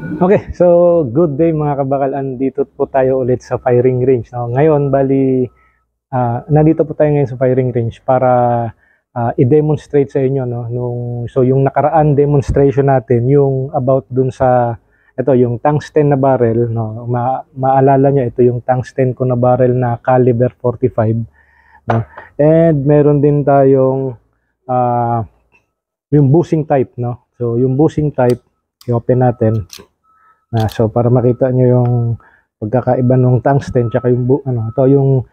Okay, so good day mga kabakal. Andito po tayo ulit sa firing range. No? Ngayon, nandito po tayo ngayon sa firing range para i-demonstrate sa inyo. No? So yung nakaraan demonstration natin, yung about dun sa, ito yung tungsten na barrel. No? Maalala nyo, ito yung tungsten ko na barrel na caliber 45. No? And meron din tayong yung bushing type. No? So yung bushing type, i-open natin. So para makita nyo yung pagkakaiba ng tungsten tsaka yung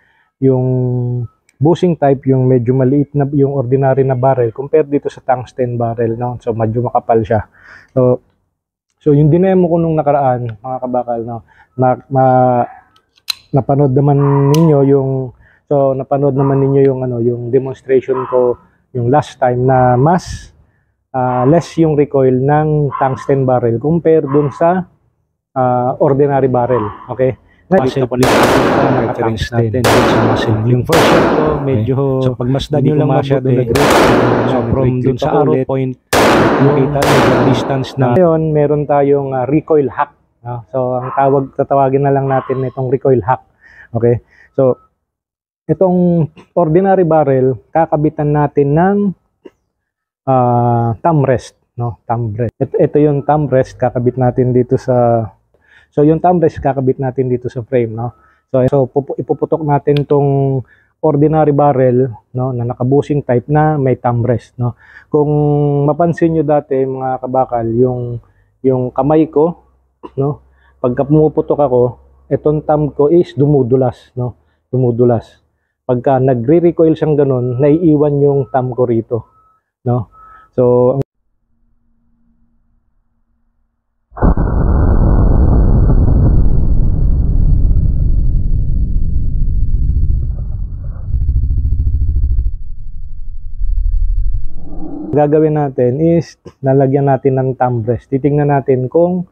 bushing type, yung medyo maliit na yung ordinary na barrel compared dito sa tungsten barrel, no? So medyo makapal siya. So yung dinemo ko nung nakaraan, mga kabakal, no? Napanood naman ninyo yung demonstration ko yung last time na mas less yung recoil ng tungsten barrel compared dun sa ordinary barrel. Okay? Muscle po reference natin sa muscle. Yung first shot ko, medyo so pagmasdan nyo lang masyado so from dun sa arrow point, makita yung distance na. Ngayon, meron tayong recoil hack. So, ang tatawagin na lang natin itong recoil hack. Okay? So, itong ordinary barrel, kakabitan natin ng thumb rest. No? Thumb rest. Ito yung thumb rest, kakabit natin dito sa yung thumb rest kakabit natin dito sa frame, no. So ipuputok natin tong ordinary barrel, no, na naka-bushing type na may thumb rest, no. Kung mapansin niyo dati mga kabakal, yung kamay ko, no, pagka pumuputok ako, etong thumb ko is dumudulas, no. Dumudulas. Pagka nagre-recoil siyang ganun, naiiwan yung thumb ko rito, no. So gagawin natin is lalagyan natin ng thumb rest. Titingnan natin kung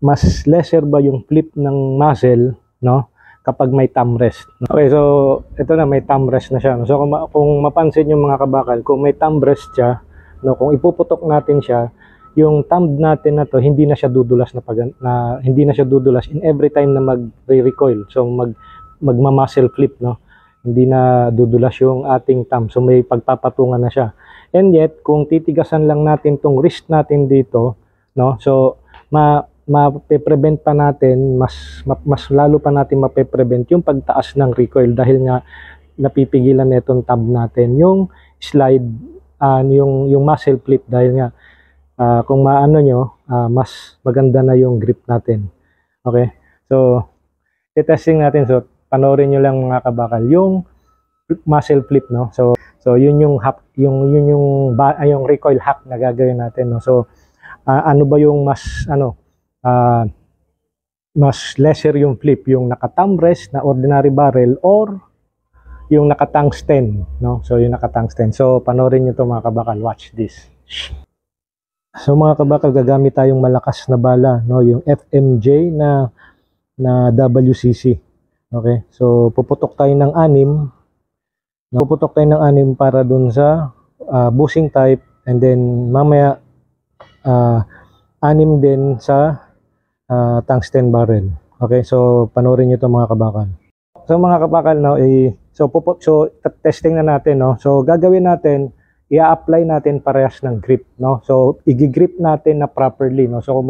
mas lesser ba yung flip ng muzzle, no, kapag may thumb rest. Okay, so ito na, may thumb rest na siya. So kung mapansin yung mga kabakal, kung may thumb rest siya, no, kung ipuputok natin siya, yung thumb natin na to hindi na siya dudulas hindi na siya dudulas in every time na mag-recoil. So magma-muzzle flip, no. Hindi na dudulas yung ating thumb. So may pagpapatungan na siya. And yet, kung titigasan lang natin tong wrist natin dito, no? So mape-prevent pa natin, mas lalo pa natin mape-prevent yung pagtaas ng recoil dahil nga napipigilan nitong thumb natin yung slide, yung muzzle flip dahil nga kung maano nyo, mas maganda na yung grip natin. Okay? So i-testing natin. So panoorin nyo lang mga kabakal yung muzzle flip, no. So yun yung hack, yung recoil hack na gagawin natin, no. So ano ba yung mas lesser yung flip, yung naka-thumb rest na ordinary barrel or yung naka-tungsten, no. So yung naka-tungsten. So panoorin niyo to mga kabakal, watch this. So mga kabakal, gagamit tayong malakas na bala, no, yung FMJ na WCC. Okay? So puputok tayo ng 6. Puputok tayo ng 6 para dun sa bushing type, and then mamaya 6 din sa tungsten barrel. Okay, so panoorin nyo ito mga kabakal. So mga kabakal, no, so testing na natin, no. So gagawin natin, i-apply natin parehas ng grip, no. So i-grip natin na properly, no. So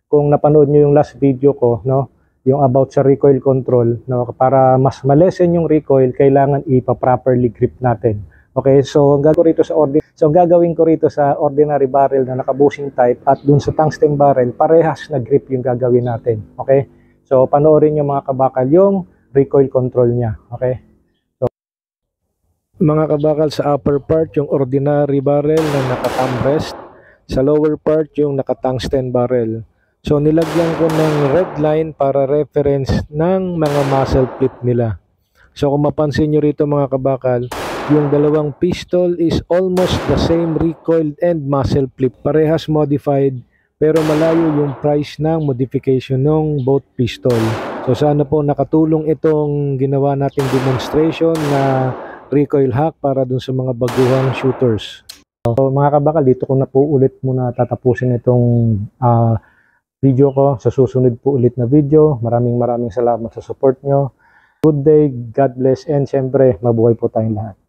kung napanood nyo yung last video ko, no, yung about sa recoil control, no, para mas malesen yung recoil, kailangan ipa-properly grip natin. Okay, so gagawin ko rito sa ordinary barrel na naka-bushing type at dun sa tungsten barrel, parehas na grip yung gagawin natin. Okay? So panoorin niyo mga kabakal yung recoil control niya. Okay? So mga kabakal, sa upper part yung ordinary barrel na naka-thumb rest, sa lower part yung naka-tungsten barrel. So nilagyan ko ng red line para reference ng mga muzzle flip nila. So kung mapansin nyo rito mga kabakal, yung dalawang pistol is almost the same recoil and muzzle flip. Parehas modified, pero malayo yung price ng modification ng both pistol. So sana po nakatulong itong ginawa nating demonstration na recoil hack para dun sa mga baguhang shooters. So mga kabakal, dito ko na po ulit muna tatapusin itong video ko sa susunod po ulit na video. Maraming salamat sa support nyo. Good day, God bless, and syempre, mabuhay po tayong lahat.